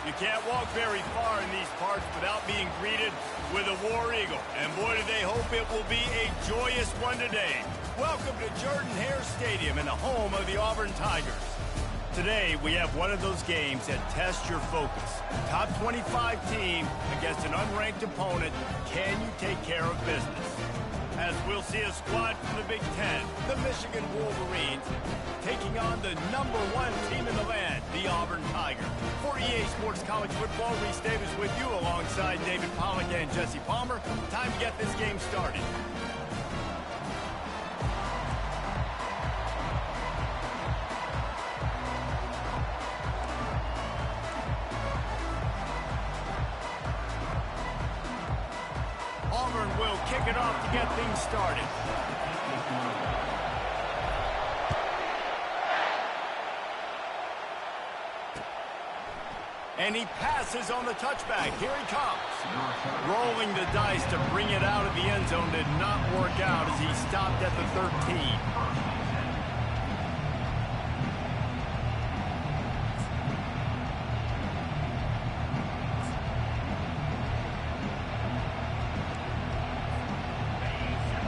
You can't walk very far in these parts without being greeted with a War Eagle. And boy, do they hope it will be a joyous one today. Welcome to Jordan-Hare Stadium and the home of the Auburn Tigers. Today, we have one of those games that tests your focus. Top 25 team against an unranked opponent. Can you take care of business? As we'll see a squad from the Big Ten, the Michigan Wolverines, taking on the #1 team in the land, the Auburn Tigers. For EA Sports College Football, Reese Davis with you alongside David Pollack and Jesse Palmer. Time to get this game started. Auburn will kick it off to get things started. And he passes on the touchback. Here he comes. Rolling the dice to bring it out of the end zone did not work out as he stopped at the 13.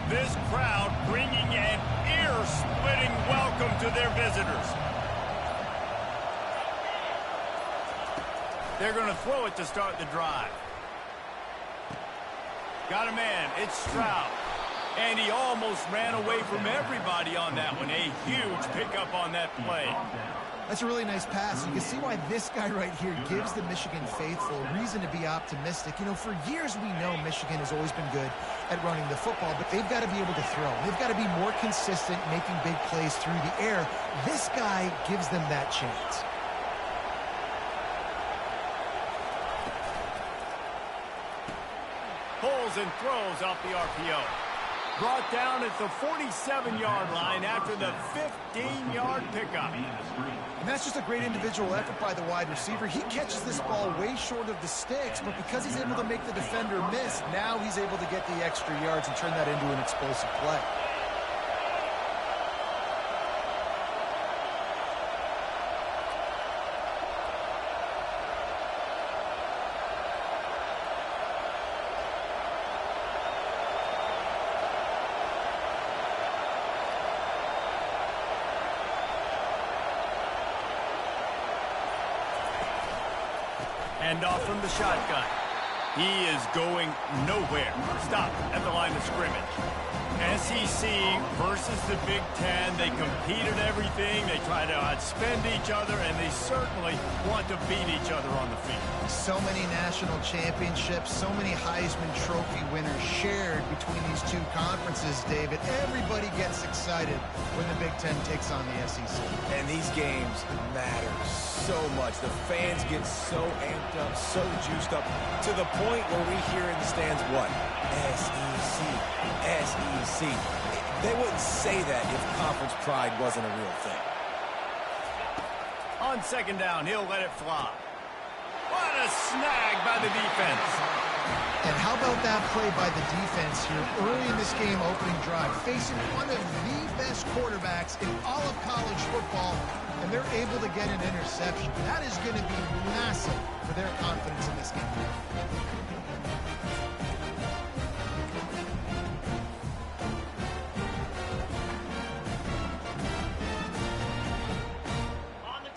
This crowd bringing an ear-splitting welcome to their visitors. They're going to throw it to start the drive. Got a man. It's Stroud. And he almost ran away from everybody on that one. A huge pickup on that play. That's a really nice pass. You can see why this guy right here gives the Michigan faithful reason to be optimistic. You know, for years we know Michigan has always been good at running the football, but they've got to be able to throw. They've got to be more consistent making big plays through the air. This guy gives them that chance. Pulls and throws off the RPO. Brought down at the 47-yard line after the 15-yard pickup. And that's just a great individual effort by the wide receiver. He catches this ball way short of the sticks, but because he's able to make the defender miss, now he's able to get the extra yards and turn that into an explosive play. And off from the shotgun. He is going nowhere. Stop at the line of scrimmage. SEC versus the Big Ten. They compete at everything. They try to outspend each other, and they certainly want to beat each other on the field. So many national championships, so many Heisman Trophy winners shared between these two conferences, David. Everybody gets excited when the Big Ten takes on the SEC. And these games matter so much. The fans get so amped up, so juiced up, to the point where we hear in the stands what? SEC, SEC. They wouldn't say that if conference pride wasn't a real thing. On second down, he'll let it fly. What a snag by the defense. And how about that play by the defense here early in this game opening drive, facing one of the best quarterbacks in all of college football, and they're able to get an interception. That is going to be massive for their confidence in this game.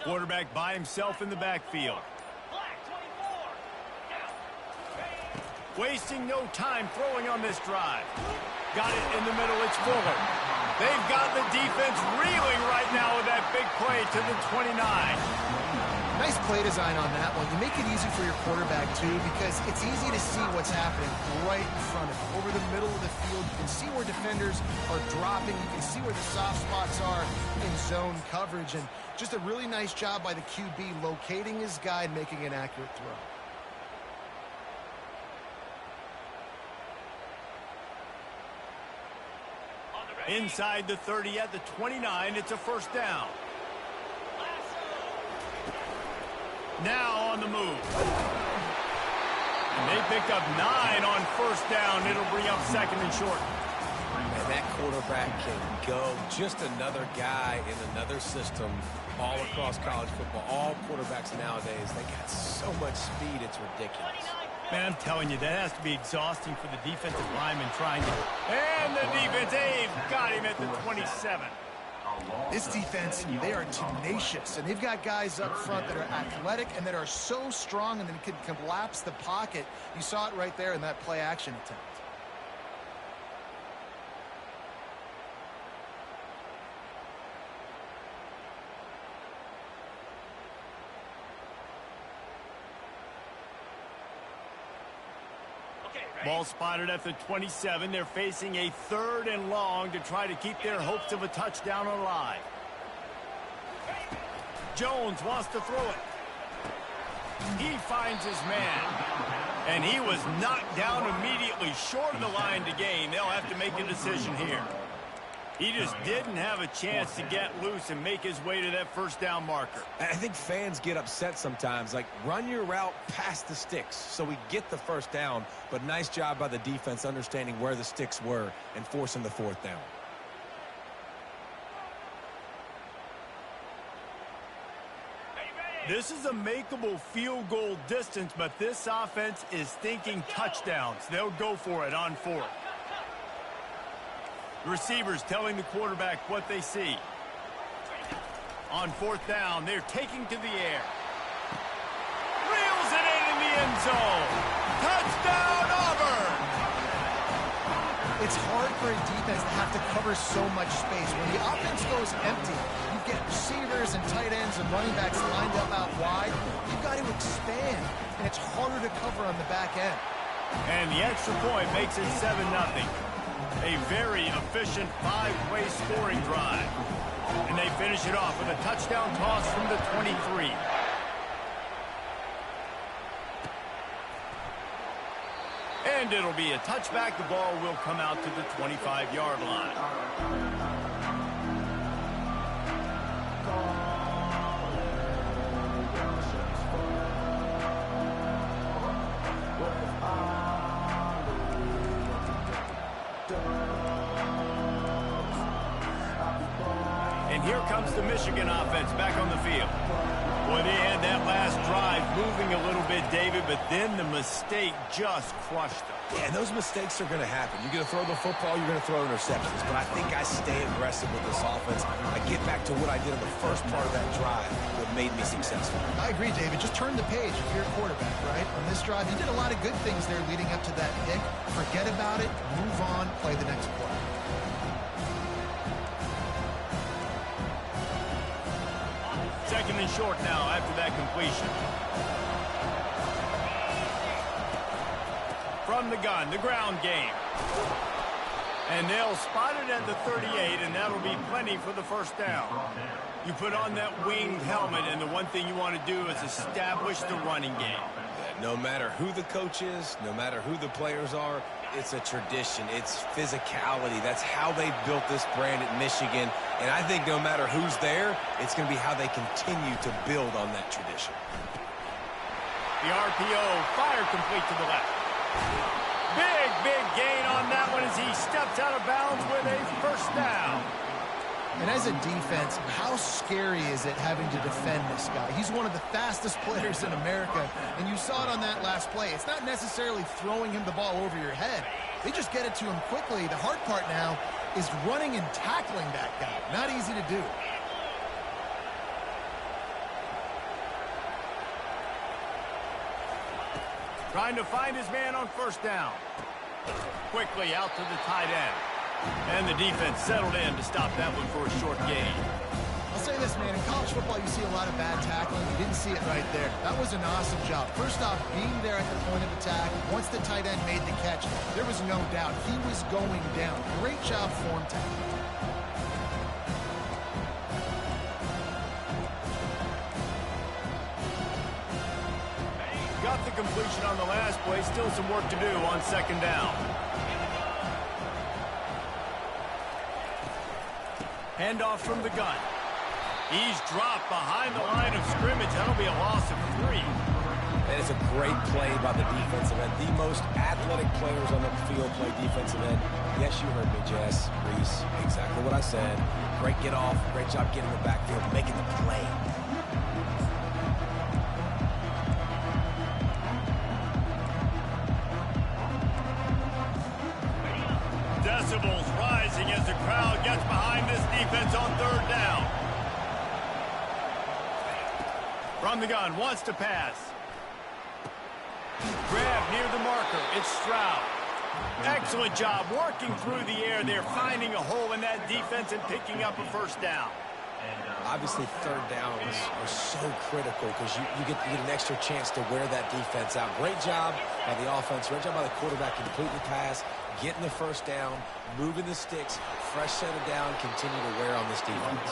Quarterback by himself in the backfield. Wasting no time throwing on this drive. Got it in the middle. It's Fuller. They've got the defense reeling right now with that big play to the 29. Nice play design on that one. You make it easy for your quarterback, too, because it's easy to see what's happening right in front of him. Over the middle of the field, you can see where defenders are dropping. You can see where the soft spots are in zone coverage. And just a really nice job by the QB locating his guy and making an accurate throw. Inside the 30 at the 29, it's a first down. Now on the move. And they pick up 9 on first down. It'll bring up second and short. And that quarterback can go. Just another guy in another system all across college football. All quarterbacks nowadays, they got so much speed, it's ridiculous. Man, I'm telling you, that has to be exhausting for the defensive lineman trying to... And the defense, they've got him at the 27. This defense, they are tenacious, and they've got guys up front that are athletic and that are so strong and that can collapse the pocket. You saw it right there in that play-action attempt. Ball spotted at the 27. They're facing a 3rd and long to try to keep their hopes of a touchdown alive. Jones wants to throw it. He finds his man. And he was knocked down immediately short of the line to gain. They'll have to make a decision here. He just didn't have a chance to get loose and make his way to that first down marker. I think fans get upset sometimes. Like, run your route past the sticks so we get the first down. But nice job by the defense understanding where the sticks were and forcing the 4th down. This is a makeable field goal distance, but this offense is thinking touchdowns. They'll go for it on 4th. Receivers telling the quarterback what they see. On 4th down, they're taking to the air. Reels it in the end zone. Touchdown, Auburn! It's hard for a defense to have to cover so much space. When the offense goes empty, you get receivers and tight ends and running backs lined up out wide. You've got to expand, and it's harder to cover on the back end. And the extra point makes it 7-0. A very efficient 5-way scoring drive. And they finish it off with a touchdown toss from the 23. And it'll be a touchback. The ball will come out to the 25-yard line. And here comes the Michigan offense back on the field. Boy, they had that last drive moving a little bit, David, but then the mistake just crushed them. Yeah, and those mistakes are going to happen. You're going to throw the football, you're going to throw interceptions. But I think I stay aggressive with this offense. I get back to what I did in the first part of that drive that made me successful. I agree, David. Just turn the page if you're a quarterback, right? On this drive, you did a lot of good things there leading up to that pick. Forget about it, move on, play the next play. Second and short now after that completion. From the gun, the ground game. And they'll spot it at the 38, and that'll be plenty for the first down. You put on that winged helmet, and the one thing you want to do is establish the running game. No matter who the coach is, no matter who the players are, it's a tradition. It's physicality. That's how they built this brand at Michigan. And I think no matter who's there, it's going to be how they continue to build on that tradition. The RPO fired complete to the left. Big gain on that one as he steps out of bounds with a first down. And as a defense, how scary is it having to defend this guy? He's one of the fastest players in America, and you saw it on that last play. It's not necessarily throwing him the ball over your head. They just get it to him quickly. The hard part now is running and tackling that guy. Not easy to do. Trying to find his man on first down. Quickly out to the tight end. And the defense settled in to stop that one for a short gain. I'll say this, man. In college football, you see a lot of bad tackling. You didn't see it right there. That was an awesome job. First off, being there at the point of attack. Once the tight end made the catch, there was no doubt he was going down. Great job form tackling. Got the completion on the last play. Still some work to do on second down. Handoff from the gun. He's dropped behind the line of scrimmage. That'll be a loss of 3. And it's a great play by the defensive end. The most athletic players on the field play defensive end. Yes, you heard me, Jess, Reese. Exactly what I said. Great get off. Great job getting in the backfield, making the play. Decibels rising as the crowd gets behind this defense on third down. From the gun, wants to pass. Grab near the marker. It's Stroud. Excellent job working through the air there, finding a hole in that defense and picking up a first down. Obviously, third downs are so critical because you get an extra chance to wear that defense out. Great job by the offense. Great job by the quarterback completing the pass, getting the first down, moving the sticks, fresh set of down, continue to wear on this defense.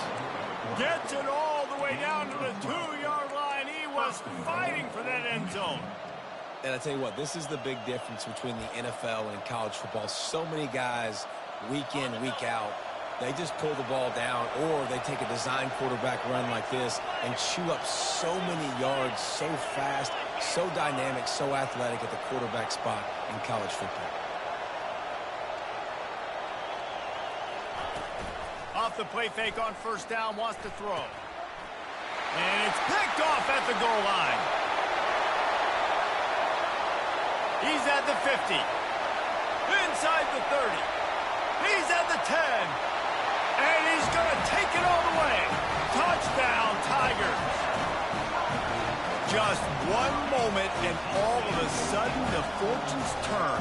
Gets it all the way down to the 2-yard line. He was fighting for that end zone. And I tell you what, this is the big difference between the NFL and college football. So many guys, week in, week out, they just pull the ball down, or they take a design quarterback run like this and chew up so many yards so fast, so dynamic, so athletic at the quarterback spot in college football. Off the play fake on first down, wants to throw. And it's picked off at the goal line. He's at the 50. Inside the 30. He's at the 10. And he's going to take it all the way. Touchdown, Tigers. Just one moment, and all of a sudden, the fortunes turn.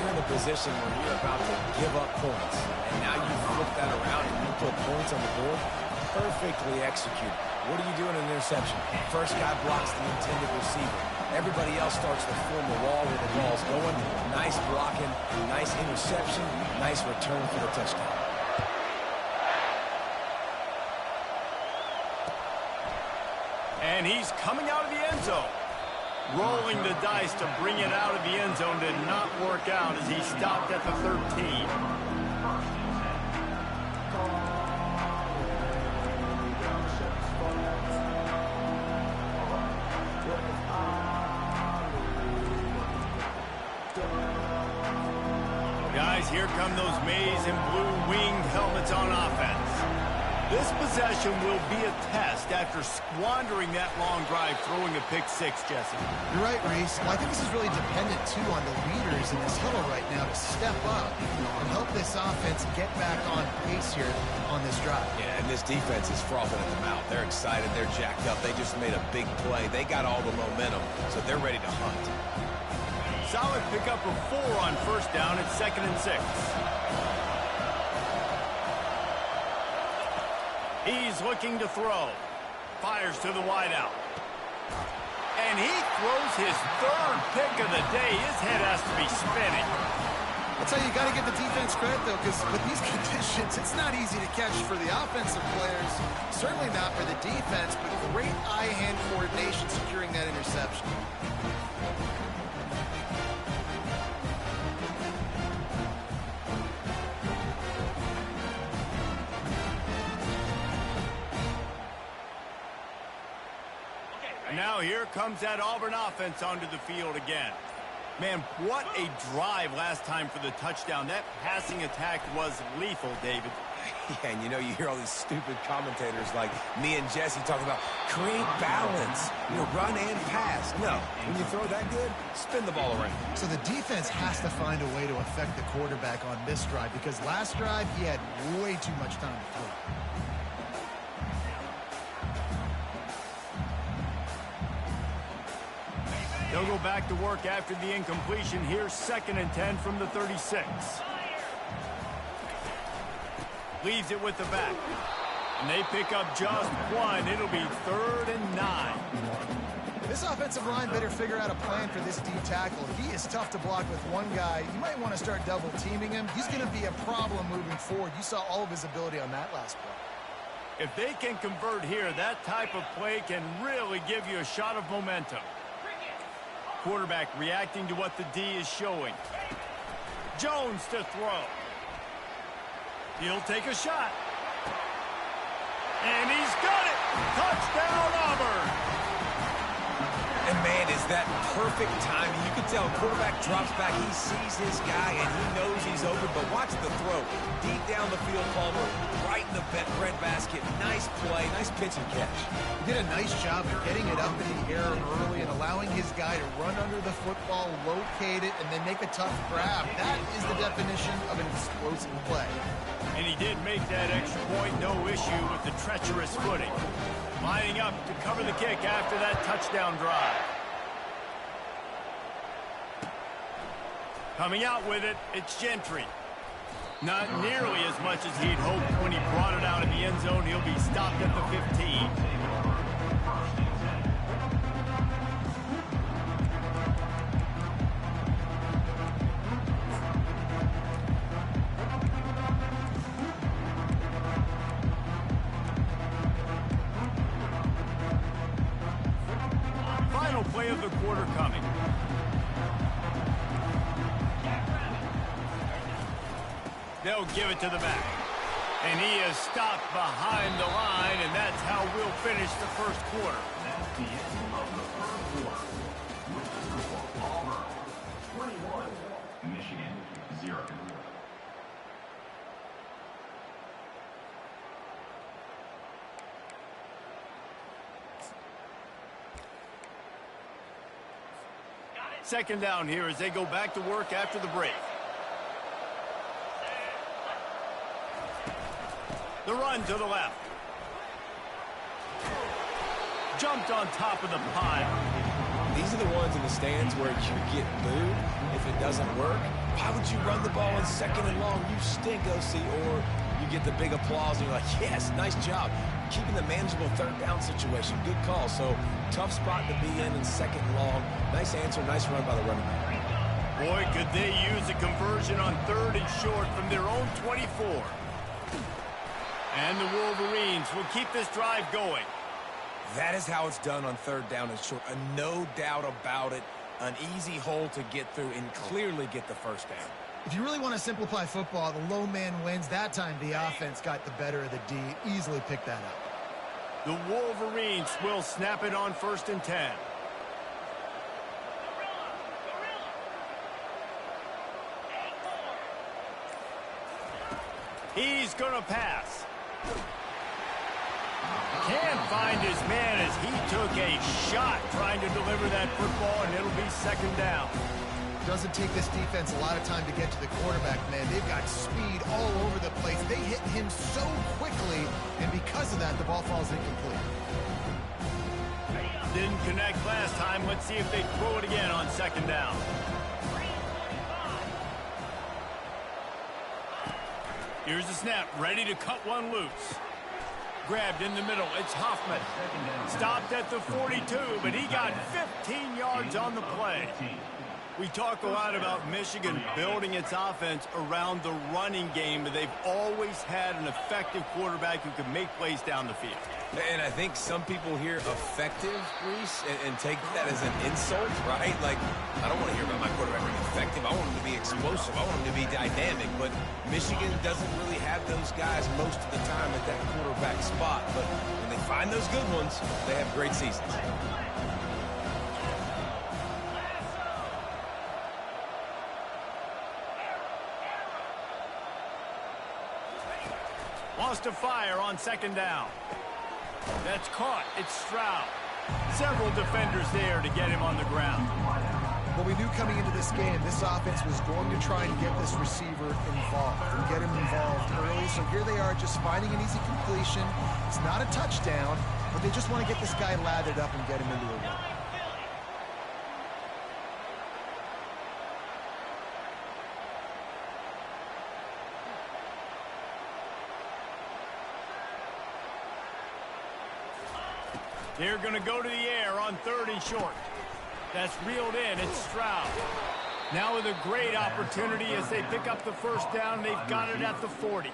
You're in a position where you're about to give up points. And now you flip that around and you put points on the board. Perfectly executed. What do you do in an interception? First guy blocks the intended receiver. Everybody else starts to form a wall where the ball's going. Nice blocking, nice interception, nice return for the touchdown. And he's coming out of the end zone. Rolling the dice to bring it out of the end zone did not work out as he stopped at the 13. Guys, here come those maize and blue winged helmets on offense. This possession will be a test after squandering that long drive throwing a pick six, Jesse. You're right, Reese. Well, I think this is really dependent, too, on the leaders in this huddle right now to step up and help this offense get back on pace here on this drive. Yeah, and this defense is frothing at the mouth. They're excited. They're jacked up. They just made a big play. They got all the momentum, so they're ready to hunt. Solid pickup of 4 on first down at 2nd and 6. He's looking to throw. Fires to the wideout. And he throws his 3rd pick of the day. His head has to be spinning. That's how you got to give the defense credit, though, because with these conditions, it's not easy to catch for the offensive players. Certainly not for the defense, but great eye-hand coordination securing that interception. Now here comes that Auburn offense onto the field again. Man, what a drive last time for the touchdown. That passing attack was lethal, David. Yeah, and you hear all these stupid commentators like me and Jesse talking about create balance, run and pass. No, when you throw that good, spin the ball around. So the defense has to find a way to affect the quarterback on this drive because last drive he had way too much time to throw. They'll go back to work after the incompletion. Here's 2nd and 10 from the 36. Leaves it with the back. And they pick up just 1. It'll be 3rd and 9. This offensive line better figure out a plan for this D tackle. He is tough to block with one guy. You might want to start double teaming him. He's going to be a problem moving forward. You saw all of his ability on that last play. If they can convert here, that type of play can really give you a shot of momentum. Quarterback reacting to what the D is showing. Jones to throw. He'll take a shot. And he's got it. Touchdown, Auburn. And, man, is that perfect timing. You can tell quarterback drops back. He sees his guy, and he knows he's open. But watch the throw. Deep down the field, Palmer, right in the breadbasket. Nice play, nice pitch and catch. He did a nice job of getting it up in the air early and allowing his guy to run under the football, locate it, and then make a tough grab. That is the definition of an explosive play. And he did make that extra point, no issue with the treacherous footing. Lining up to cover the kick after that touchdown drive. Coming out with it, it's Gentry. Not nearly as much as he'd hoped when he brought it out of the end zone. He'll be stopped at the 15. Final play of the quarter coming. They'll give it to the back. And he is stopped behind the line, and that's how we'll finish the first quarter. That's the end of the first quarter. With the score, Auburn 21, Michigan 0. Second down here as they go back to work after the break. The run to the left. Jumped on top of the pile. These are the ones in the stands where you get booed if it doesn't work. Why would you run the ball on second and long? You stink, OC. Or you get the big applause and you're like, yes, nice job. Keeping the manageable third down situation. Good call. So tough spot to be in second and long. Nice answer, nice run by the running back. Boy, could they use a conversion on third and short from their own 24. And the Wolverines will keep this drive going. That is how it's done on third down and short. No doubt about it. An easy hole to get through and clearly get the first down. If you really want to simplify football, the low man wins. That time the offense got the better of the D. Easily picked that up. The Wolverines will snap it on 1st and 10. He's going to pass. Can't find his man as he took a shot trying to deliver that football, and it'll be second down. Doesn't take this defense a lot of time to get to the quarterback, man. They've got speed all over the place. They hit him so quickly, and because of that, the ball falls incomplete. Didn't connect last time. Let's see if they throw it again on second down. Here's the snap, ready to cut one loose. Grabbed in the middle, it's Hoffman. Stopped at the 42, but he got 15 yards on the play. We talk a lot about Michigan building its offense around the running game, but they've always had an effective quarterback who can make plays down the field. And I think some people hear effective, Reese, and take that as an insult, right? Like, I don't want to hear about my quarterback being effective. I want him to be explosive. I want him to be dynamic. But Michigan doesn't really have those guys most of the time at that quarterback spot. But when they find those good ones, they have great seasons. Lost to fire on second down. That's caught. It's Stroud. Several defenders there to get him on the ground. Well, we knew coming into this game, this offense was going to try and get this receiver involved and get him involved early. So here they are just finding an easy completion. It's not a touchdown, but they just want to get this guy lathered up and get him into a run. They're going to go to the air on third and short. That's reeled in. It's Stroud. Now with a great opportunity as they pick up the first down. They've got it at the 40.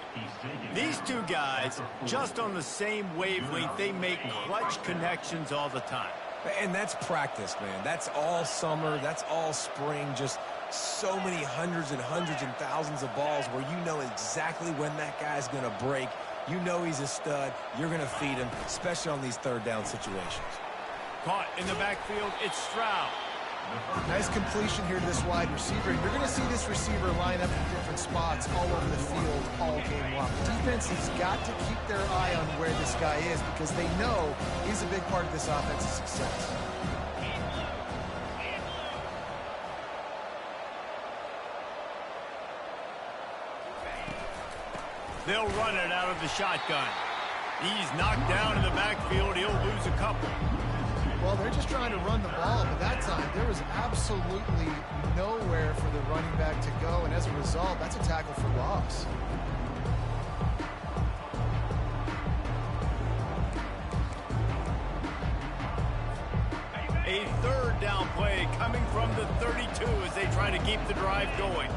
These two guys, just on the same wavelength, they make clutch connections all the time. And that's practice, man. That's all summer. That's all spring. Just so many hundreds and thousands of balls where you know exactly when that guy's going to break. You know he's a stud. You're going to feed him, especially on these third down situations. Caught in the backfield, it's Stroud. Nice completion here to this wide receiver. You're going to see this receiver line up in different spots all over the field all game long. Defense has got to keep their eye on where this guy is because they know he's a big part of this offense's success. They'll run it out of the shotgun. He's knocked down in the backfield. He'll lose a couple. Well, they're just trying to run the ball, but that time there was absolutely nowhere for the running back to go, and as a result, that's a tackle for loss. A third down play coming from the 32 as they try to keep the drive going.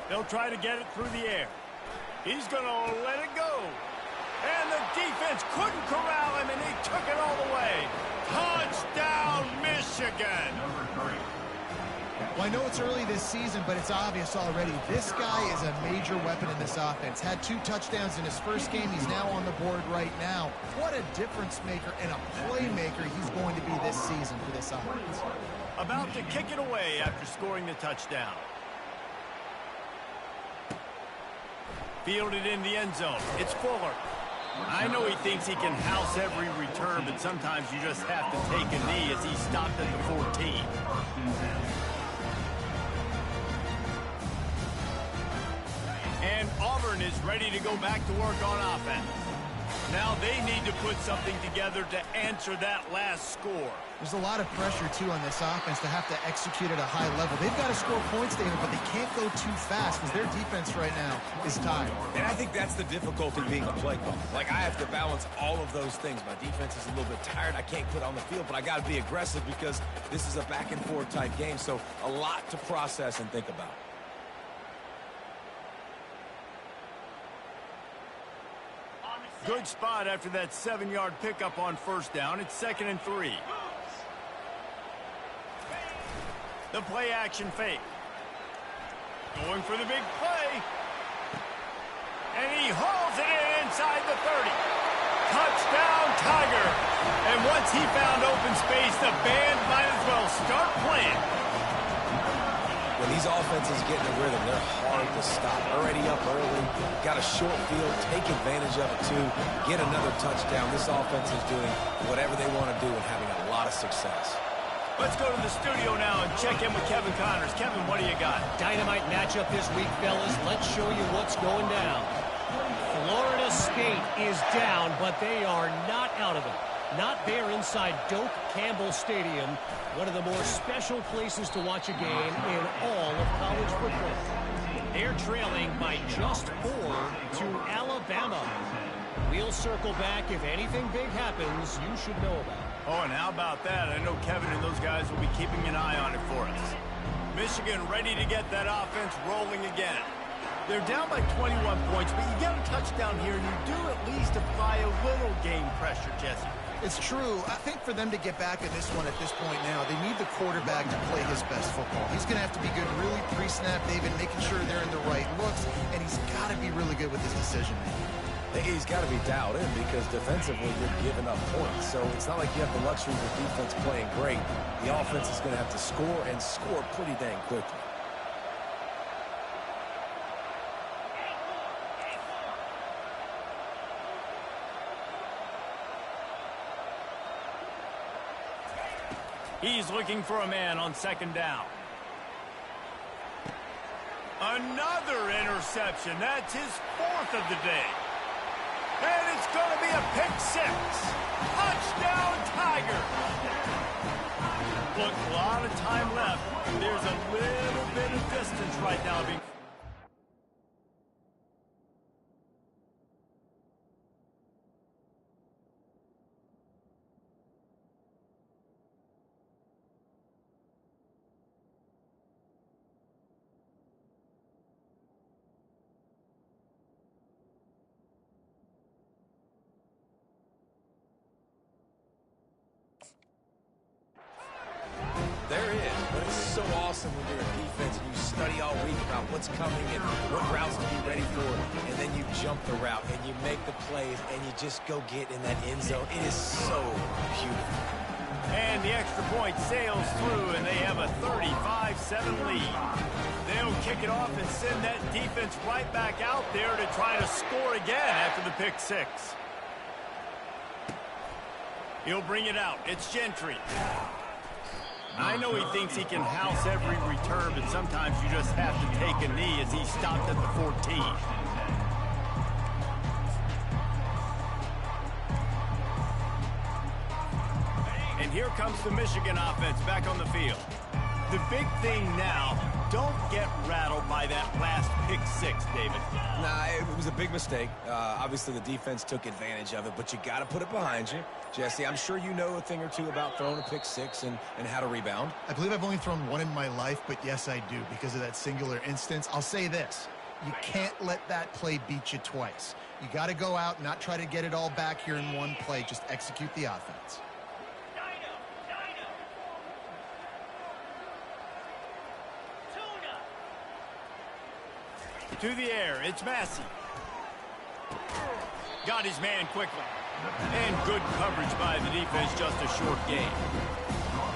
They'll try to get it through the air. He's going to let it go. And the defense couldn't corral him, and he took it all the way. Touchdown, Michigan. Well, I know it's early this season, but it's obvious already. This guy is a major weapon in this offense. Had 2 touchdowns in his first game. He's now on the board right now. What a difference maker and a playmaker he's going to be this season for this offense. About to kick it away after scoring the touchdown. Fielded in the end zone. It's Fuller. I know he thinks he can house every return, but sometimes you just have to take a knee as he stopped at the 14. And Auburn is ready to go back to work on offense. Now they need to put something together to answer that last score. There's a lot of pressure, too, on this offense to have to execute at a high level. They've got to score points, David, but they can't go too fast because their defense right now is tired. And I think that's the difficulty being a play caller. Like, I have to balance all of those things. My defense is a little bit tired. I can't quit on the field, but I got to be aggressive because this is a back-and-forth type game, so a lot to process and think about. Good spot after that 7-yard pickup on first down. It's 2nd and 3. The play action fake. Going for the big play. And he hauls it in inside the 30. Touchdown, Tiger. And once he found open space, the band might as well start playing. When these offenses get in a rhythm, they're hard to stop. Already up early, got a short field, take advantage of it too, get another touchdown. This offense is doing whatever they want to do and having a lot of success. Let's go to the studio now and check in with Kevin Connors. Kevin, what do you got? Dynamite matchup this week, fellas. Let's show you what's going down. Florida State is down, but they are not out of it. Not there inside Doak Campbell Stadium, one of the more special places to watch a game in all of college football. They're trailing by just 4 to Alabama. We'll circle back. If anything big happens, you should know about it. Oh, and how about that? I know Kevin and those guys will be keeping an eye on it for us. Michigan ready to get that offense rolling again. They're down by 21 points, but you get a touchdown here, and you do at least apply a little game pressure, Jesse. It's true. I think for them to get back in this one at this point now, they need the quarterback to play his best football. He's going to have to be good really pre-snap, David, making sure they're in the right looks, and he's got to be really good with his decision-making. He's got to be dialed in because defensively you're giving up points. So it's not like you have the luxury of the defense playing great. The offense is going to have to score and score pretty dang quickly. He's looking for a man on 2nd down. Another interception. That's his 4th of the day. And it's going to be a pick 6. Touchdown, Tiger. Look, a lot of time left. There's a little bit of distance right now being... so awesome when you're a defense and you study all week about what's coming and what routes to be ready for, and then you jump the route and you make the plays and you just go get in that end zone. It is so beautiful. And the extra point sails through, and they have a 35-7 lead. They'll kick it off and send that defense right back out there to try to score again after the pick six. He'll bring it out. It's Gentry. I know he thinks he can house every return, but sometimes you just have to take a knee as he stopped at the 14. And here comes the Michigan offense back on the field. The big thing now, don't get rattled by that last pick six, David. Nah, it was a big mistake. Obviously, the defense took advantage of it, but you got to put it behind you. Jesse, I'm sure you know a thing or two about throwing a pick six and how to rebound. I believe I've only thrown one in my life, but yes, I do because of that singular instance. I'll say this. You can't let that play beat you twice. You got to go out and not try to get it all back here in one play. Just execute the offense. To the air, it's Massey. Got his man quickly. And good coverage by the defense, just a short gain.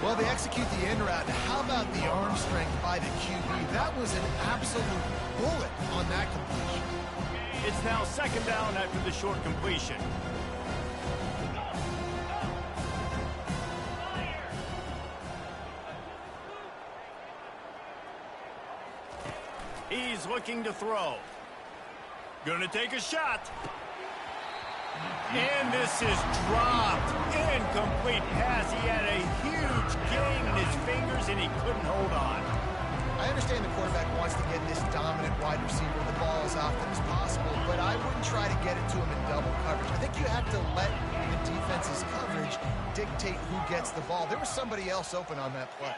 Well, they execute the end route. How about the arm strength by the QB? That was an absolute bullet on that completion. It's now second down after the short completion. He's looking to throw. Gonna take a shot. And this is dropped. Incomplete pass. He had a huge gain in his fingers, and he couldn't hold on. I understand the quarterback wants to get this dominant wide receiver the ball as often as possible, but I wouldn't try to get it to him in double coverage. I think you have to let the defense's coverage dictate who gets the ball. There was somebody else open on that play.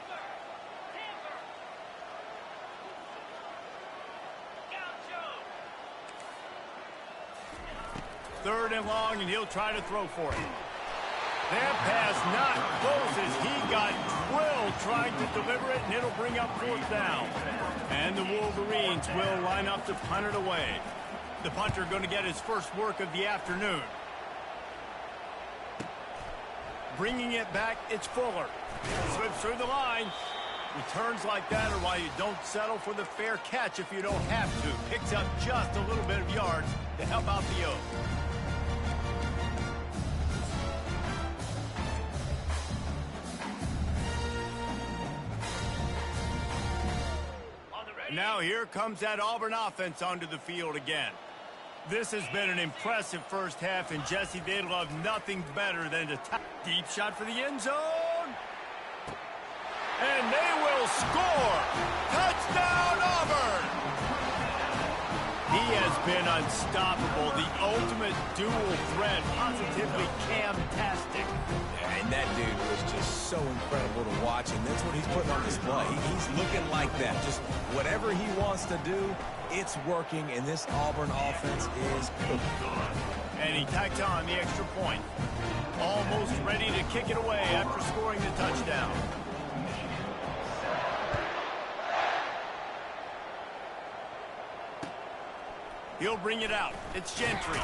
Third and long, and he'll try to throw for it. That pass not close as he got drilled trying to deliver it, and it'll bring up fourth down. And the Wolverines will line up to punt it away. The punter going to get his first work of the afternoon. Bringing it back, it's Fuller. Slips through the line. Returns like that are why you don't settle for the fair catch if you don't have to. Picks up just a little bit of yards to help out the Oak. Now here comes that Auburn offense onto the field again. This has been an impressive first half, and Jesse, they'd love nothing better than to deep shot for the end zone. And they will score. Touchdown, Auburn! He has been unstoppable, the ultimate dual threat, positively Cam-tastic. And that dude was just so incredible to watch, and that's what he's putting on display. He's looking like that. Just whatever he wants to do, it's working, and this Auburn offense is cooking. And he tacked on the extra point. Almost ready to kick it away after scoring the touchdown. He'll bring it out. It's Gentry.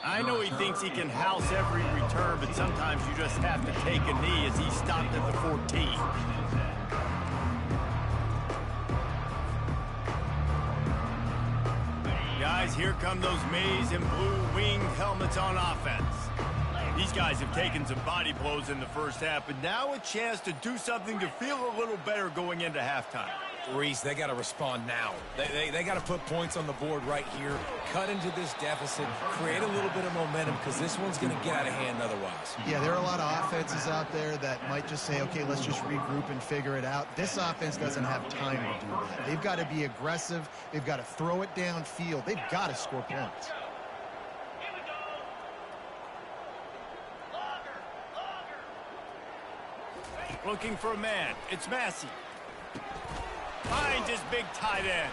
I know he thinks he can house every return, but sometimes you just have to take a knee as he stopped at the 14. Guys, here come those maize and blue winged helmets on offense. These guys have taken some body blows in the first half, but now a chance to do something to feel a little better going into halftime. Reese, they got to respond now. They got to put points on the board right here, cut into this deficit, create a little bit of momentum, because this one's going to get out of hand otherwise. Yeah, there are a lot of offenses out there that might just say, okay, let's just regroup and figure it out. This offense doesn't have time to do that. They've got to be aggressive. They've got to throw it downfield. They've got to score points. Looking for a man. It's Massey. Finds his big tight end.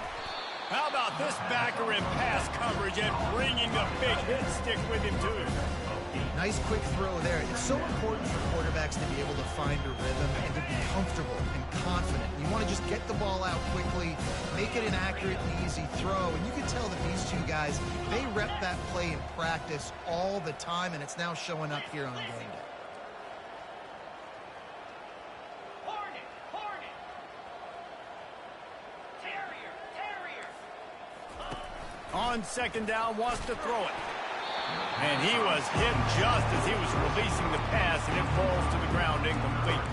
How about this backer in pass coverage and bringing the big hit stick with him, too? Nice quick throw there. It's so important for quarterbacks to be able to find a rhythm and to be comfortable and confident. You want to just get the ball out quickly, make it an accurate and easy throw. And you can tell that these two guys, they rep that play in practice all the time, and it's now showing up here on game day. On second down, wants to throw it. And he was hit just as he was releasing the pass, and it falls to the ground incomplete.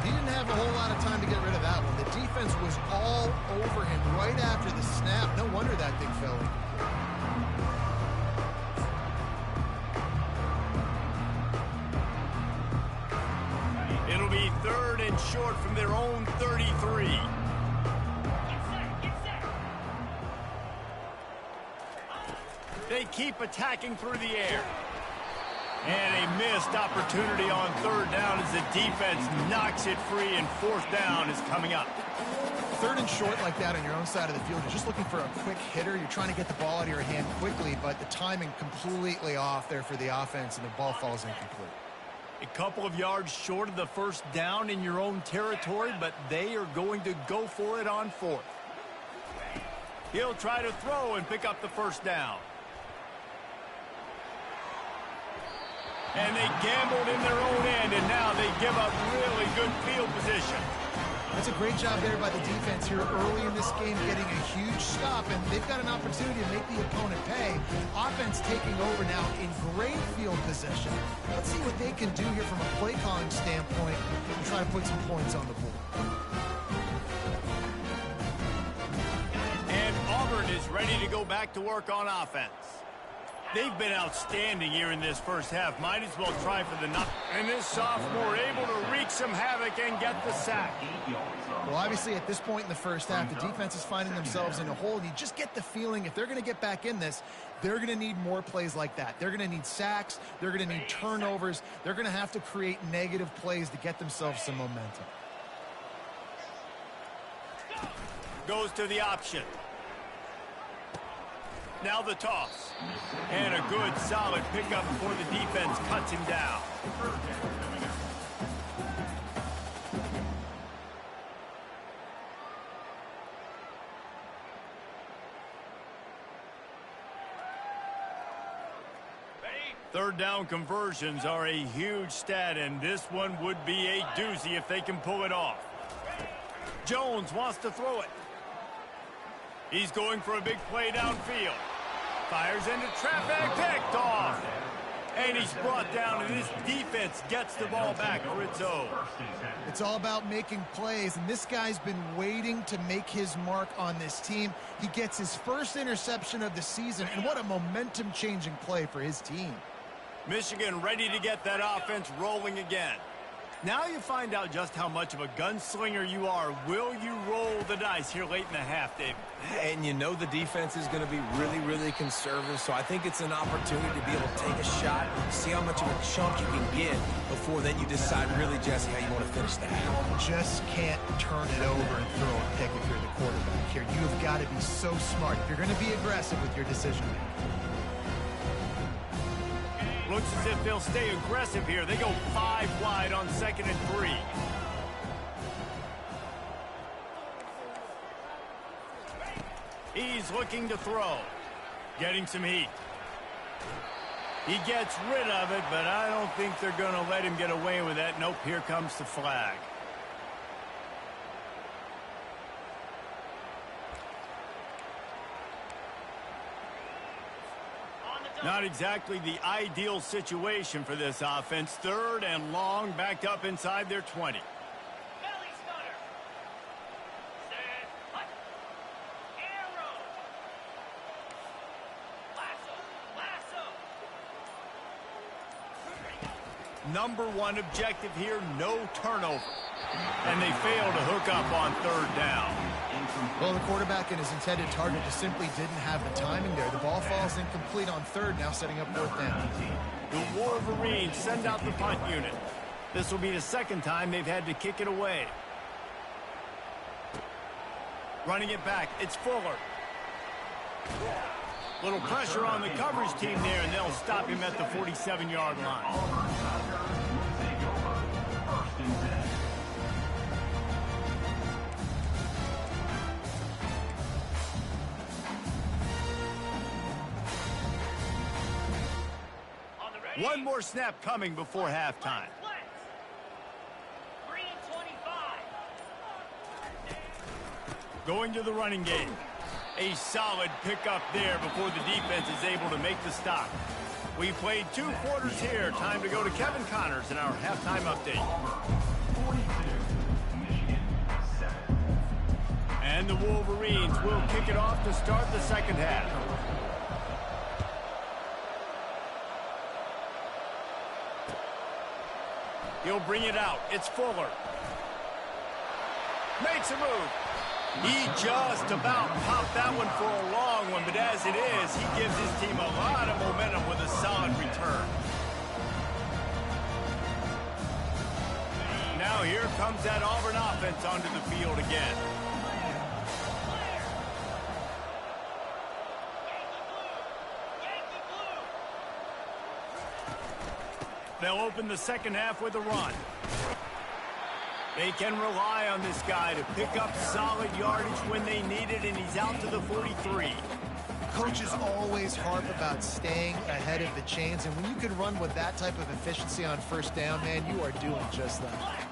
He didn't have a whole lot of time to get rid of that one. The defense was all over him right after the snap. No wonder that thing fell in. It'll be 3rd and short from their own 33. They keep attacking through the air. And a missed opportunity on 3rd down as the defense knocks it free, and 4th down is coming up. 3rd and short like that on your own side of the field, you're just looking for a quick hitter. You're trying to get the ball out of your hand quickly, but the timing completely off there for the offense, and the ball falls incomplete. A couple of yards short of the 1st down in your own territory, but they are going to go for it on 4th. He'll try to throw and pick up the 1st down. And they gambled in their own end, and now they give up really good field position. That's a great job there by the defense here early in this game, getting a huge stop, and they've got an opportunity to make the opponent pay. Offense taking over now in great field possession. Let's see what they can do here from a play calling standpoint and try to put some points on the board. And Auburn is ready to go back to work on offense. They've been outstanding here in this first half. Might as well try for the knock. And this sophomore able to wreak some havoc and get the sack. Well, obviously, at this point in the first half, the defense is finding themselves in a hole. And you just get the feeling if they're going to get back in this, they're going to need more plays like that. They're going to need sacks. They're going to need turnovers. They're going to have to create negative plays to get themselves some momentum. Goes to the option. Now the toss. And a good, solid pickup before the defense cuts him down. Third down conversions are a huge stat, and this one would be a doozy if they can pull it off. Jones wants to throw it. He's going for a big play downfield. Fires into traffic, picked off. And he's brought down, and this defense gets the ball back for its own. It's all about making plays, and this guy's been waiting to make his mark on this team. He gets his first interception of the season, and what a momentum-changing play for his team. Michigan ready to get that offense rolling again. Now you find out just how much of a gunslinger you are. Will you roll the dice here late in the half, Dave? And you know the defense is going to be really, really conservative, so I think it's an opportunity to be able to take a shot, see how much of a chunk you can get before then you decide really, Jesse, how you want to finish the half. Just can't turn it over and throw a pick if you're the quarterback here. You've got to be so smart if you're going to be aggressive with your decision-making. Looks as if they'll stay aggressive here. They go 5 wide on 2nd and 3. He's looking to throw. Getting some heat. He gets rid of it, but I don't think they're going to let him get away with that. Nope, here comes the flag. Not exactly the ideal situation for this offense. 3rd and long, backed up inside their 20. Number one objective here, no turnover. And they fail to hook up on 3rd down. Well, the quarterback and his intended target just simply didn't have the timing there. The ball falls incomplete on 3rd, now setting up 4th down. The Wolverines send out the punt unit. This will be the 2nd time they've had to kick it away. Running it back, it's Fuller. Little pressure on the coverage team there, and they'll stop him at the 47-yard line. Take over. 1st and 10. One more snap coming before halftime. Going to the running game. A solid pickup there before the defense is able to make the stop. We played 2 quarters here. Time to go to Kevin Connors in our halftime update. 42. Michigan 7. And the Wolverines will kick it off to start the second half. He'll bring it out. It's Fuller. Makes a move. He just about popped that one for a long one, but as it is, he gives his team a lot of momentum with a solid return. Now here comes that Auburn offense onto the field again. They'll open the second half with a run. They can rely on this guy to pick up solid yardage when they need it, and he's out to the 43. Coaches always harp about staying ahead of the chains, and when you can run with that type of efficiency on first down, man, you are doing just that.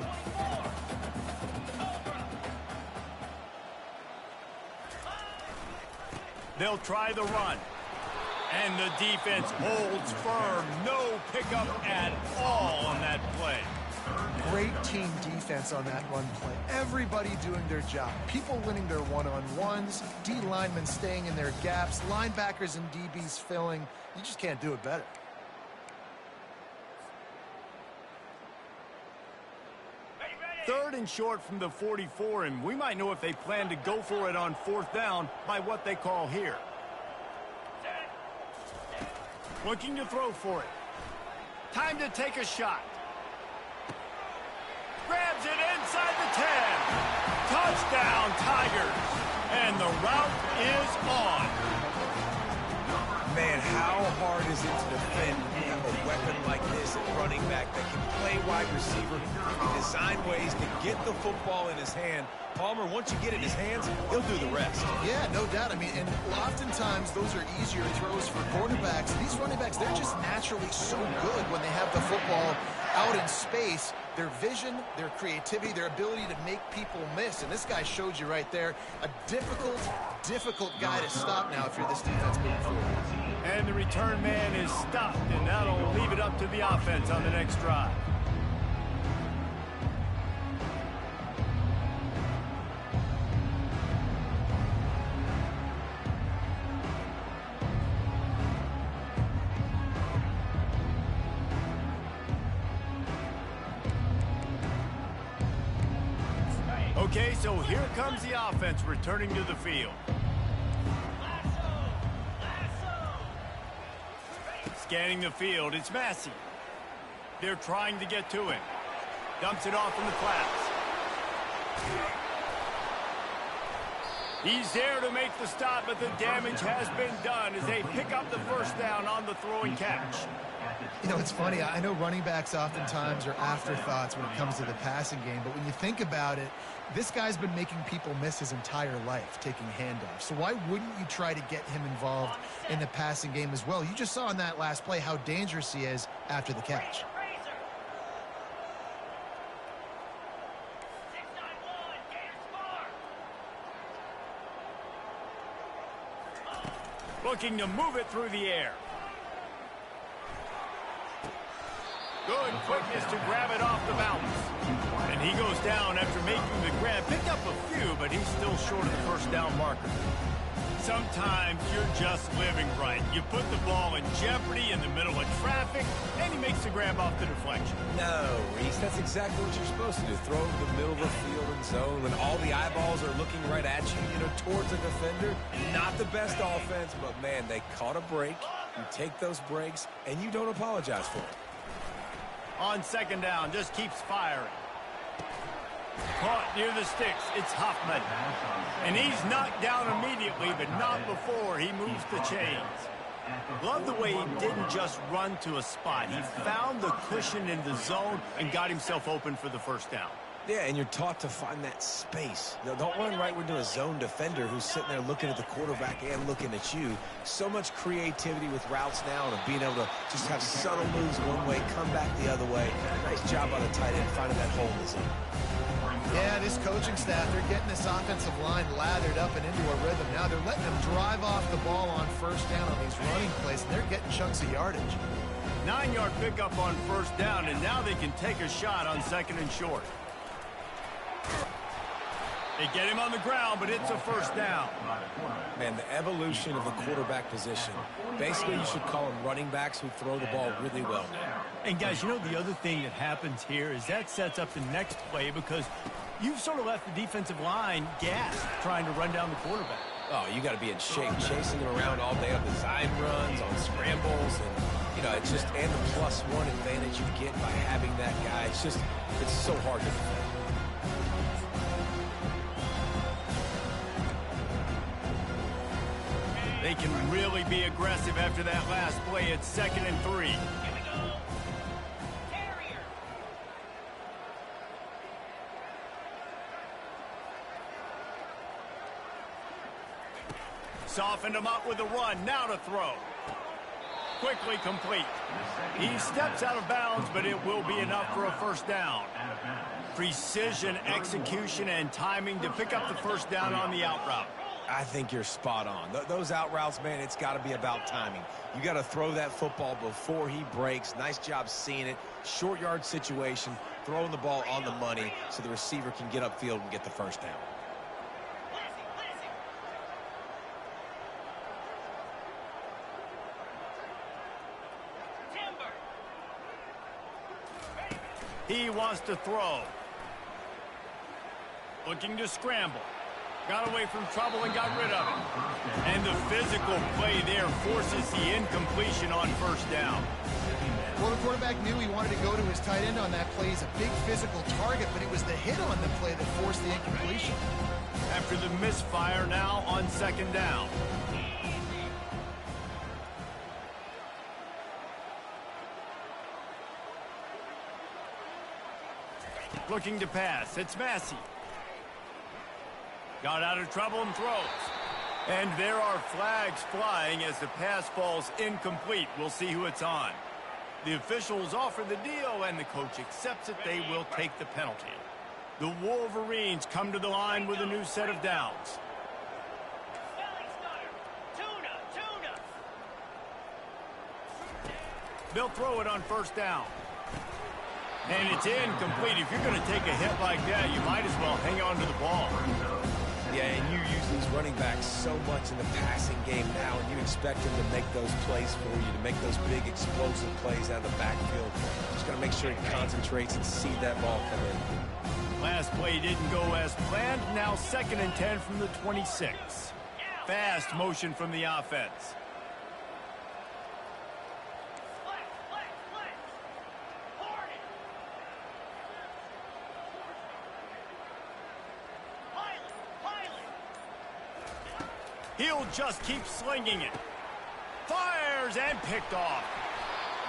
They'll try the run. And the defense holds firm. No pickup at all on that play. Great team defense on that run play. Everybody doing their job. People winning their one-on-ones, D linemen staying in their gaps, linebackers and DBs filling. You just can't do it better. Third and short from the 44, and we might know if they plan to go for it on 4th down by what they call here. Looking to throw for it. Time to take a shot. Grabs it inside the 10. Touchdown, Tigers. And the route is on. Man, how hard is it to defend when you have a weapon like this at running back that can play wide receiver, can design ways to get the football in his hand. Palmer, once you get it in his hands, he'll do the rest. Yeah, no doubt. I mean, and oftentimes those are easier throws for quarterbacks. These running backs, they're just naturally so good when they have the football out in space. Their vision, their creativity, their ability to make people miss. And this guy showed you right there, a difficult guy to stop now if you're this defense moving forward. And the return man is stopped, and that'll leave it up to the offense on the next drive. Okay, so here comes the offense returning to the field. Scanning the field, it's Massey. They're trying to get to him. Dumps it off in the flats. He's there to make the stop, but the damage has been done as they pick up the first down on the throwing catch. You know, it's funny. I know running backs oftentimes are afterthoughts when it comes to the passing game, but when you think about it, this guy's been making people miss his entire life, taking handoffs. So why wouldn't you try to get him involved in the passing game as well? You just saw in that last play how dangerous he is after the catch. Looking to move it through the air. Good quickness to grab it off the bounce. And he goes down after making the grab. Picked up a few, but he's still short of the first down marker. Sometimes you're just living right. You put the ball in jeopardy in the middle of traffic, and he makes the grab off the deflection. No, Reese, that's exactly what you're supposed to do. Throw to the middle of the field and zone when all the eyeballs are looking right at you, towards the defender. Not the best offense, but, man, they caught a break. You take those breaks, and you don't apologize for it. On second down, just keeps firing. Caught near the sticks. It's Hoffman. And he's knocked down immediately, but not before he moves the chains. Love the way he didn't just run to a spot. He found the cushion in the zone and got himself open for the first down. Yeah, and you're taught to find that space. Don't run right into a zone defender who's sitting there looking at the quarterback and looking at you. So much creativity with routes now and being able to just have subtle moves one way, come back the other way. Nice job on the tight end finding that hole in the zone. Yeah, this coaching staff, they're getting this offensive line lathered up and into a rhythm. Now they're letting them drive off the ball on first down on these running plays, and they're getting chunks of yardage. 9-yard pickup on first down, and now they can take a shot on second and short. They get him on the ground, but it's a first down. Man, the evolution of the quarterback position. Basically, you should call them running backs who throw the ball really well now. And, guys, you know the other thing that happens here is that sets up the next play because you've sort of left the defensive line gassed trying to run down the quarterback. Oh, you got to be in shape, chasing him around all day on design runs, on scrambles, and, you know, it's just, and the +1 advantage you get by having that guy. It's so hard to defend. They can really be aggressive after that last play. It's 2nd and 3. Softened him up with a run. Now to throw. Quickly complete. He steps out of bounds, but it will be enough for a first down. Precision, execution, and timing to pick up the first down on the out route. I think you're spot on. Those out routes, man, it's got to be about timing. You got to throw that football before he breaks. Nice job seeing it. Short yard situation, throwing the ball on the money so the receiver can get upfield and get the first down. He wants to throw. Looking to scramble. Got away from trouble and got rid of it. And the physical play there forces the incompletion on first down. Well, the quarterback knew he wanted to go to his tight end on that play. He's a big physical target, but it was the hit on the play that forced the incompletion. After the misfire, now on second down. Looking to pass. It's Massey. Got out of trouble and throws. And there are flags flying as the pass falls incomplete. We'll see who it's on. The officials offer the deal, and the coach accepts it. They will take the penalty. The Wolverines come to the line with a new set of downs. They'll throw it on first down. And it's incomplete. If you're going to take a hit like that, you might as well hang on to the ball. Yeah, and you use these running backs so much in the passing game now, and you expect them to make those plays for you, to make those big explosive plays out of the backfield. Just got to make sure he concentrates and see that ball come in. Last play didn't go as planned. Now 2nd and 10 from the 26. Fast motion from the offense. He'll just keep slinging it. Fires and picked off.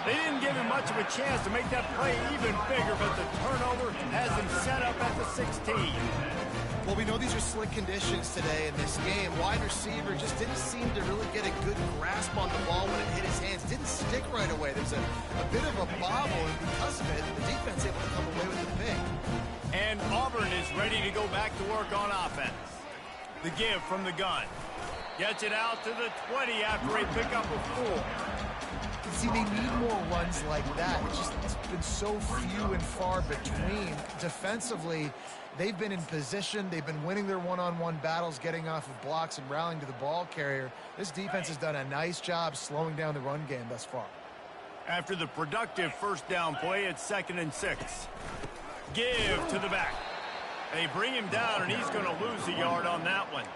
They didn't give him much of a chance to make that play even bigger, but the turnover has him set up at the 16. Well, we know these are slick conditions today in this game. Wide receiver just didn't seem to really get a good grasp on the ball when it hit his hands. Didn't stick right away. There's a bit of a bobble, and because of it, the defense able to come away with the pick. And Auburn is ready to go back to work on offense. The give from the gun. Gets it out to the 20 after a pickup of 4. See, they need more runs like that. It's been so few and far between. Defensively, they've been in position. They've been winning their one-on-one battles, getting off of blocks and rallying to the ball carrier. This defense has done a nice job slowing down the run game thus far. After the productive first down play, it's 2nd and 6. Give to the back. They bring him down, and he's going to lose a yard on that one.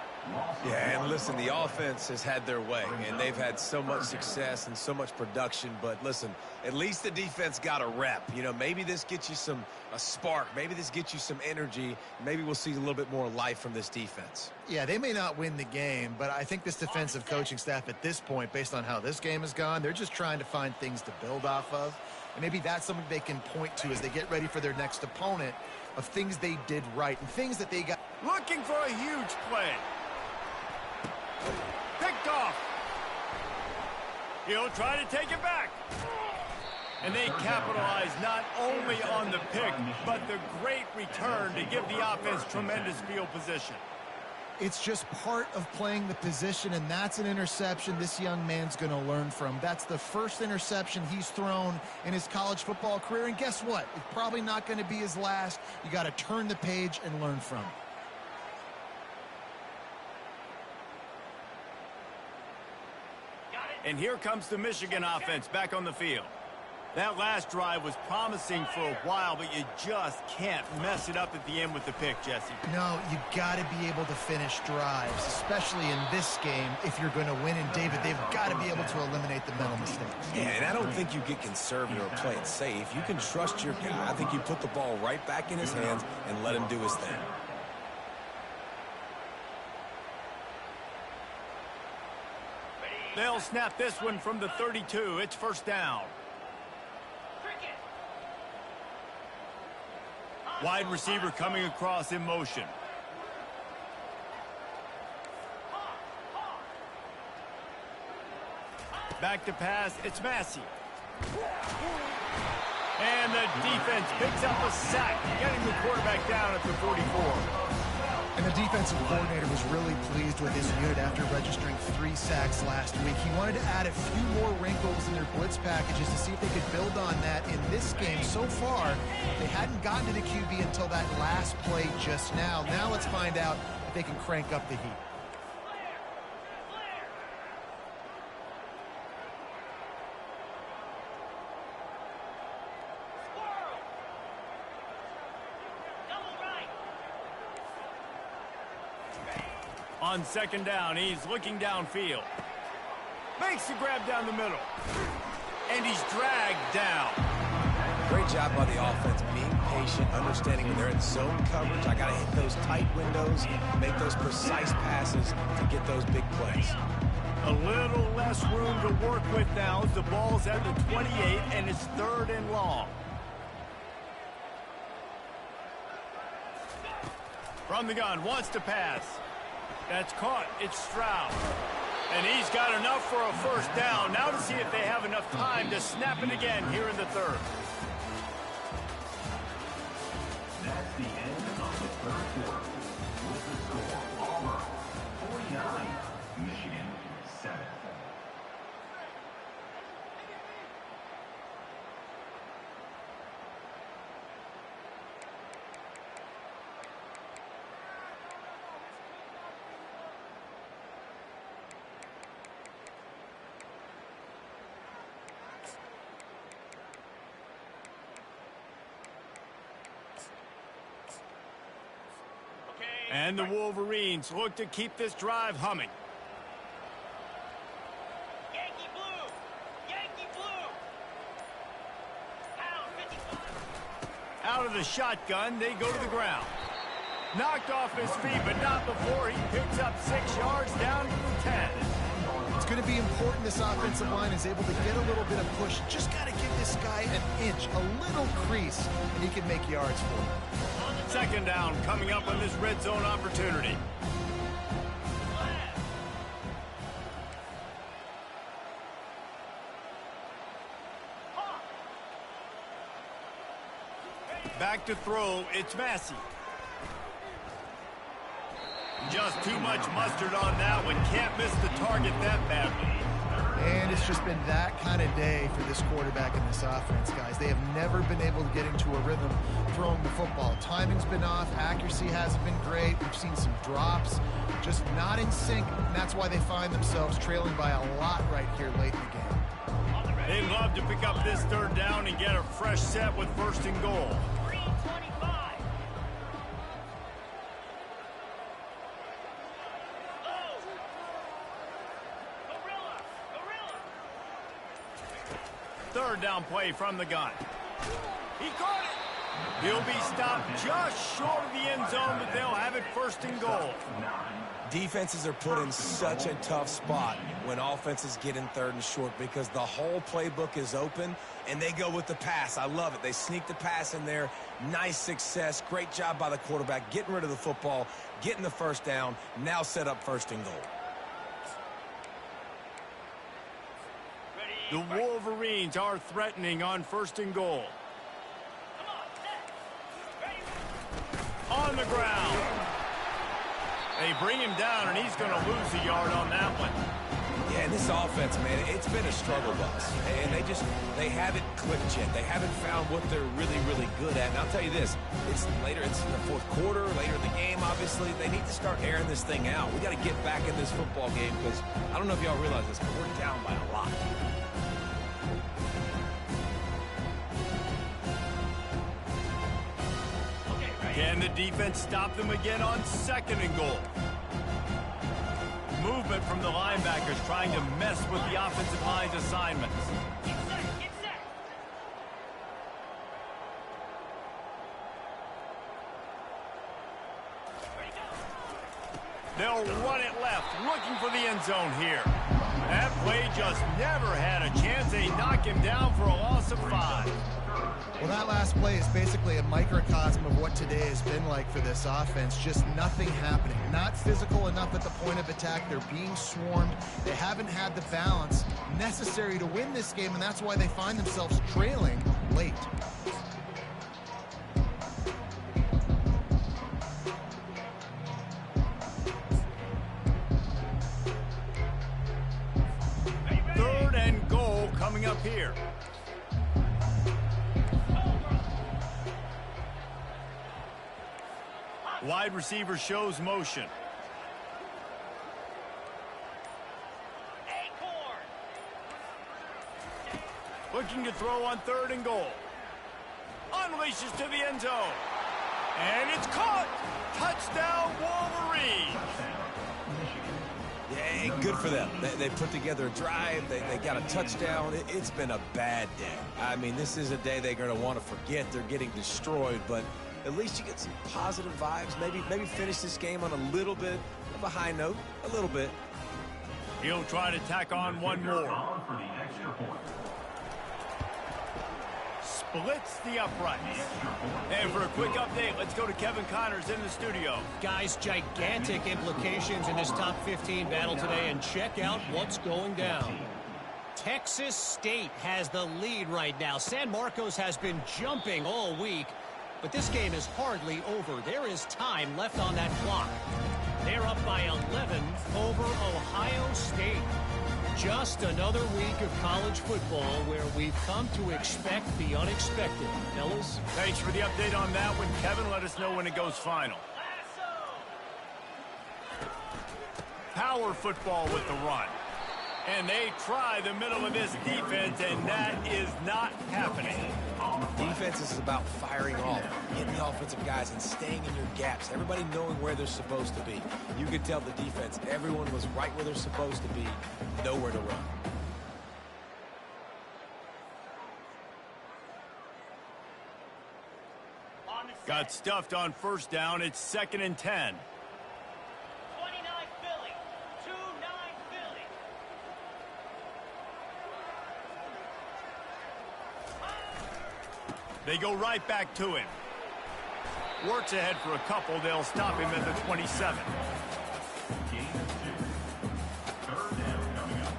Yeah, and listen, the offense has had their way, and they've had so much success and so much production. But listen, at least the defense got a rep. You know, maybe this gets you a spark. Maybe this gets you some energy. Maybe we'll see a little bit more life from this defense. Yeah, they may not win the game, but I think this defensive coaching staff at this point, based on how this game has gone, they're just trying to find things to build off of. And maybe that's something they can point to as they get ready for their next opponent, of things they did right and things that they got. Looking for a huge play. Picked off. He'll try to take it back. And they capitalize not only on the pick, but the great return to give the offense tremendous field position. It's just part of playing the position, and that's an interception this young man's going to learn from. That's the first interception he's thrown in his college football career, and guess what? It's probably not going to be his last. You got to turn the page and learn from it. And here comes the Michigan offense back on the field. That last drive was promising for a while, but you just can't mess it up at the end with the pick, Jesse. No, you got to be able to finish drives, especially in this game if you're going to win. And, David, they've got to be able to eliminate the mental mistakes. Yeah, and I don't think you get conservative or play it safe. You can trust your guy. I think you put the ball right back in his hands and let him do his thing. They'll snap this one from the 32. It's first down. Wide receiver coming across in motion. Back to pass. It's Massey. And the defense picks up a sack, getting the quarterback down at the 44. And the defensive coordinator was really pleased with his unit after registering 3 sacks last week. He wanted to add a few more wrinkles in their blitz packages to see if they could build on that in this game. So far, they hadn't gotten to the QB until that last play just now. Now let's find out if they can crank up the heat. On second down, he's looking downfield. Makes the grab down the middle. And he's dragged down. Great job by the offense, being patient, understanding when they're in zone coverage. I got to hit those tight windows, make those precise passes to get those big plays. A little less room to work with now as the ball's at the 28 and it's 3rd and long. From the gun, wants to pass. That's caught. It's Stroud. And he's got enough for a first down. Now to see if they have enough time to snap it again here in the 3rd. That's the end of the 3rd quarter. With the score, Auburn 49, Michigan 7. And the Wolverines look to keep this drive humming. Yankee blue! Yankee blue! Pound 55. Out of the shotgun, they go to the ground. Knocked off his feet, but not before he picks up 6 yards down to the 10. It's going to be important this offensive line is able to get a little bit of push. Just got to give this guy an inch, a little crease, and he can make yards for him. Second down coming up on this red zone opportunity. Back to throw, it's Massey. Just too much mustard on that one. Can't miss the target that badly. And it's just been that kind of day for this quarterback and this offense, guys. They have never been able to get into a rhythm throwing the football. Timing's been off. Accuracy hasn't been great. We've seen some drops, just not in sync. And that's why they find themselves trailing by a lot right here late in the game. They'd love to pick up this 3rd down and get a fresh set with 1st and goal. 325. third down play from the gun. He caught it. He'll be stopped just short of the end zone, but they'll have it first and goal. Defenses are put in such a tough spot when offenses get in third and short because the whole playbook is open, and they go with the pass. I love it. They sneak the pass in there. Nice success. Great job by the quarterback getting rid of the football, getting the first down, now set up first and goal. The Wolverines are threatening on first and goal. On the ground. They bring him down, and he's going to lose a yard on that one. Yeah, and this offense, man, it's been a struggle bus. And they haven't clicked yet. They haven't found what they're really, really good at. And I'll tell you this, it's in the fourth quarter, later in the game, obviously. They need to start airing this thing out. We got to get back in this football game because I don't know if y'all realize this, but we're down by a lot. Can the defense stop them again on second and goal? Movement from the linebackers trying to mess with the offensive line's assignments. Get set, get set. Ready, go. They'll run it left, looking for the end zone here. That play just never had a chance. They knock him down for a loss of 5. Well, that last play is basically a microcosm of what today has been like for this offense. Just nothing happening. Not physical enough at the point of attack. They're being swarmed. They haven't had the balance necessary to win this game, and that's why they find themselves trailing late. Third and goal coming up here. Wide receiver shows motion. Acorn. Looking to throw on third and goal. Unleashes to the end zone. And it's caught. Touchdown, Wolverines. Yeah, good for them. They put together a drive. They got a touchdown. It's been a bad day. I mean, this is a day they're going to want to forget. They're getting destroyed, but at least you get some positive vibes. Maybe finish this game on a little bit of a high note. A little bit. He'll try to tack on one more. For the extra point. Splits the uprights. And for a quick update, let's go to Kevin Connors in the studio. Guys, gigantic implications in this top 15 battle today, and check out what's going down. Texas State has the lead right now. San Marcos has been jumping all week, but this game is hardly over. There is time left on that clock. They're up by 11 over Ohio State. Just another week of college football where we've come to expect the unexpected. Fellas? Thanks for the update on that one, Kevin. Let us know when it goes final. Power football with the run. And they try the middle of this defense, and that is not happening. Defense is about firing off, getting the offensive guys and staying in your gaps. Everybody knowing where they're supposed to be. You could tell the defense, everyone was right where they're supposed to be, nowhere to run. Got stuffed on first down. It's 2nd and 10. 29 Philly. 2-9 Philly. They go right back to him. Works ahead for a couple. They'll stop him at the 27. Game 2. Third down coming up.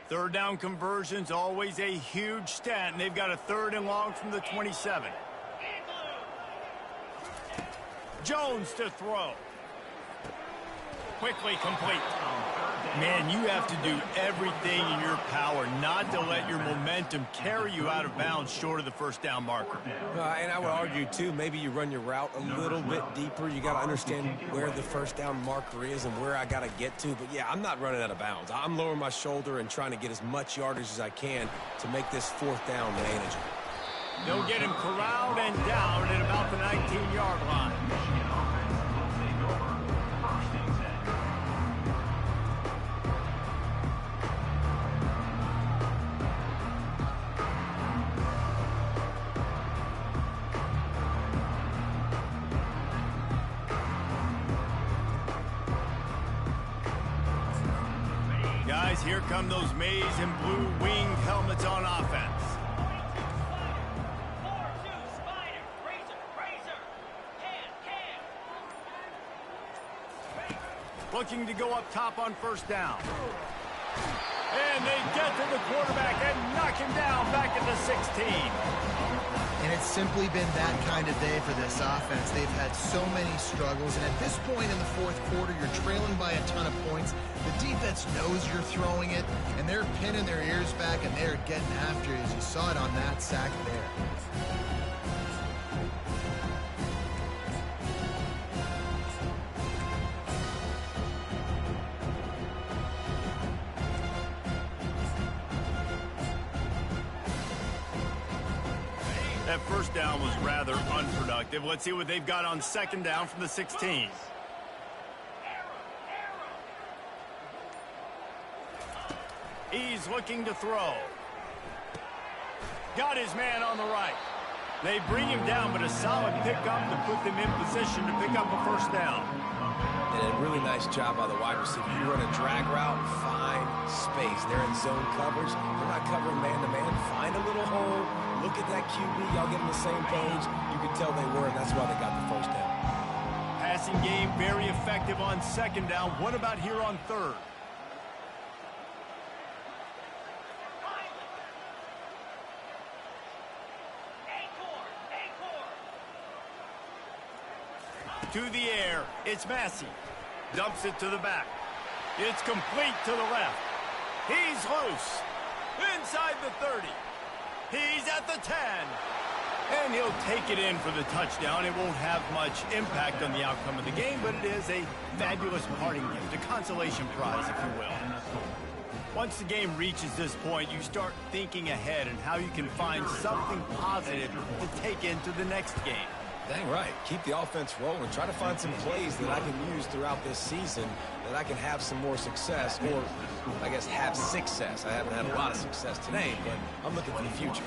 Third down conversions, always a huge stat, and they've got a 3rd and long from the 27. Jones to throw. Quickly complete. Man, you have to do everything in your power not to let your momentum carry you out of bounds short of the first down marker. And I would argue, too, maybe you run your route a little bit deeper. You got to understand where the first down marker is and where I got to get to. But, yeah, I'm not running out of bounds. I'm lowering my shoulder and trying to get as much yardage as I can to make this fourth down manageable. They'll get him corralled and down at about the 19-yard line. Guys, here come those maize and blue winged helmets on offense. Looking to go up top on first down. And they get to the quarterback and knock him down back at the 16. And it's simply been that kind of day for this offense. They've had so many struggles, and at this point in the fourth quarter, you're trailing by a ton of points. The defense knows you're throwing it, and they're pinning their ears back, and they're getting after it, as you saw it on that sack there. That first down was rather unproductive. Let's see what they've got on second down from the 16. He's looking to throw. Got his man on the right. They bring him down, but a solid pickup to put them in position to pick up a first down. And a really nice job by the wide receiver. You run a drag route, find space. They're in zone coverage. They're not covering man-to-man. Find a little hole. Look at that QB. Y'all get on the same page. You can tell they were, and that's why they got the first down. Passing game very effective on second down. What about here on third? To the air, it's Massey. Dumps it to the back. It's complete to the left. He's loose. Inside the 30. He's at the 10. And he'll take it in for the touchdown. It won't have much impact on the outcome of the game, but it is a fabulous parting gift, a consolation prize, if you will. Once the game reaches this point, you start thinking ahead and how you can find something positive to take into the next game. Dang right. Keep the offense rolling. Try to find some plays that I can use throughout this season that I can have some more success, or I guess have success. I haven't had a lot of success today, but I'm looking for the future.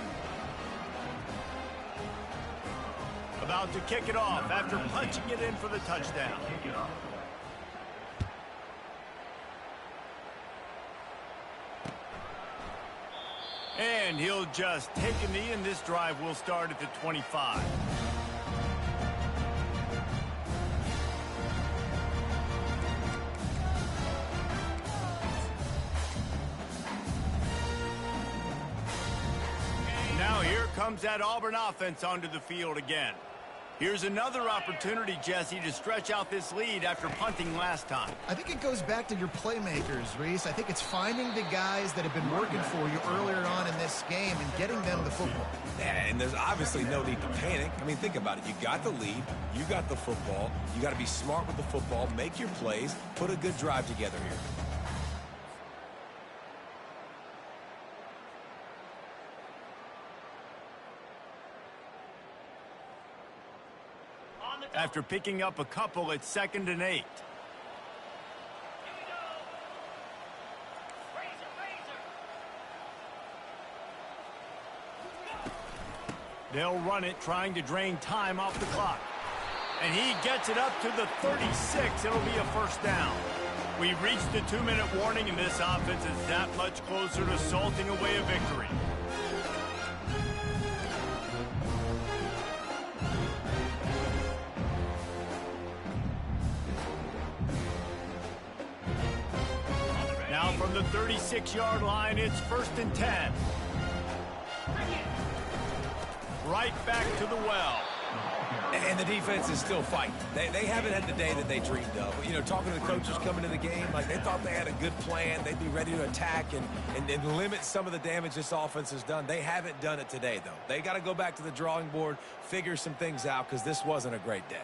About to kick it off after punching it in for the touchdown. And he'll just take a knee, and this drive will start at the 25. Now here comes that Auburn offense onto the field again. Here's another opportunity, Jesse, to stretch out this lead after punting last time. I think it goes back to your playmakers, Reese. I think it's finding the guys that have been working for you earlier on in this game and getting them the football. Yeah, and there's obviously no need to panic. I mean, think about it. You got the lead. You got the football. You got to be smart with the football, make your plays, put a good drive together here. After picking up a couple, it's 2nd and 8. They'll run it, trying to drain time off the clock. And he gets it up to the 36. It'll be a first down. We've reached the 2-minute warning, and this offense is that much closer to salting away a victory. Now from the 36-yard line, it's 1st and 10. Right back to the well. And the defense is still fighting. They haven't had the day that they dreamed of. You know, talking to the coaches coming to the game, like they thought they had a good plan. They'd be ready to attack and limit some of the damage this offense has done. They haven't done it today, though. They got to go back to the drawing board, figure some things out, because this wasn't a great day.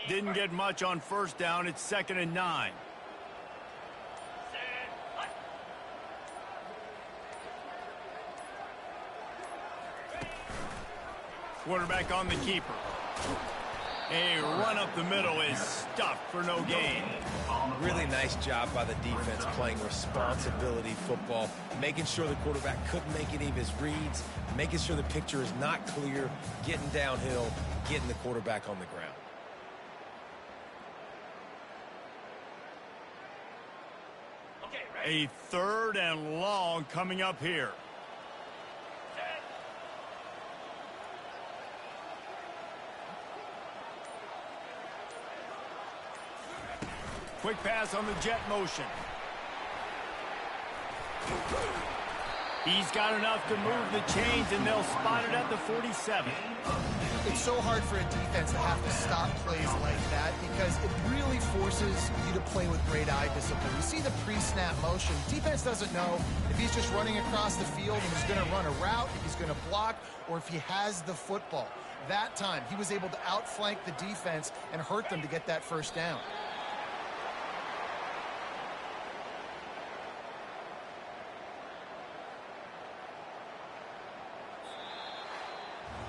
Didn't get much on first down. It's 2nd and 9. Quarterback on the keeper. A run up the middle is stuffed for no gain. Really nice job by the defense playing responsibility football, making sure the quarterback couldn't make any of his reads, making sure the picture is not clear, getting downhill, getting the quarterback on the ground. A 3rd and long coming up here. Quick pass on the jet motion. He's got enough to move the chains, and they'll spot it at the 47. It's so hard for a defense to have to stop plays like that because it really forces you to play with great eye discipline. You see the pre-snap motion. Defense doesn't know if he's just running across the field and he's going to run a route, if he's going to block, or if he has the football. That time, he was able to outflank the defense and hurt them to get that first down.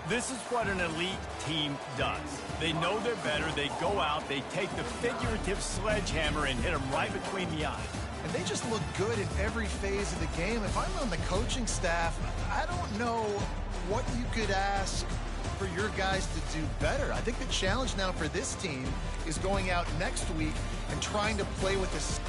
This is what an elite team does. They know they're better. They go out. They take the figurative sledgehammer and hit them right between the eyes. And they just look good in every phase of the game. If I'm on the coaching staff, I don't know what you could ask for your guys to do better. I think the challenge now for this team is going out next week and trying to play with this.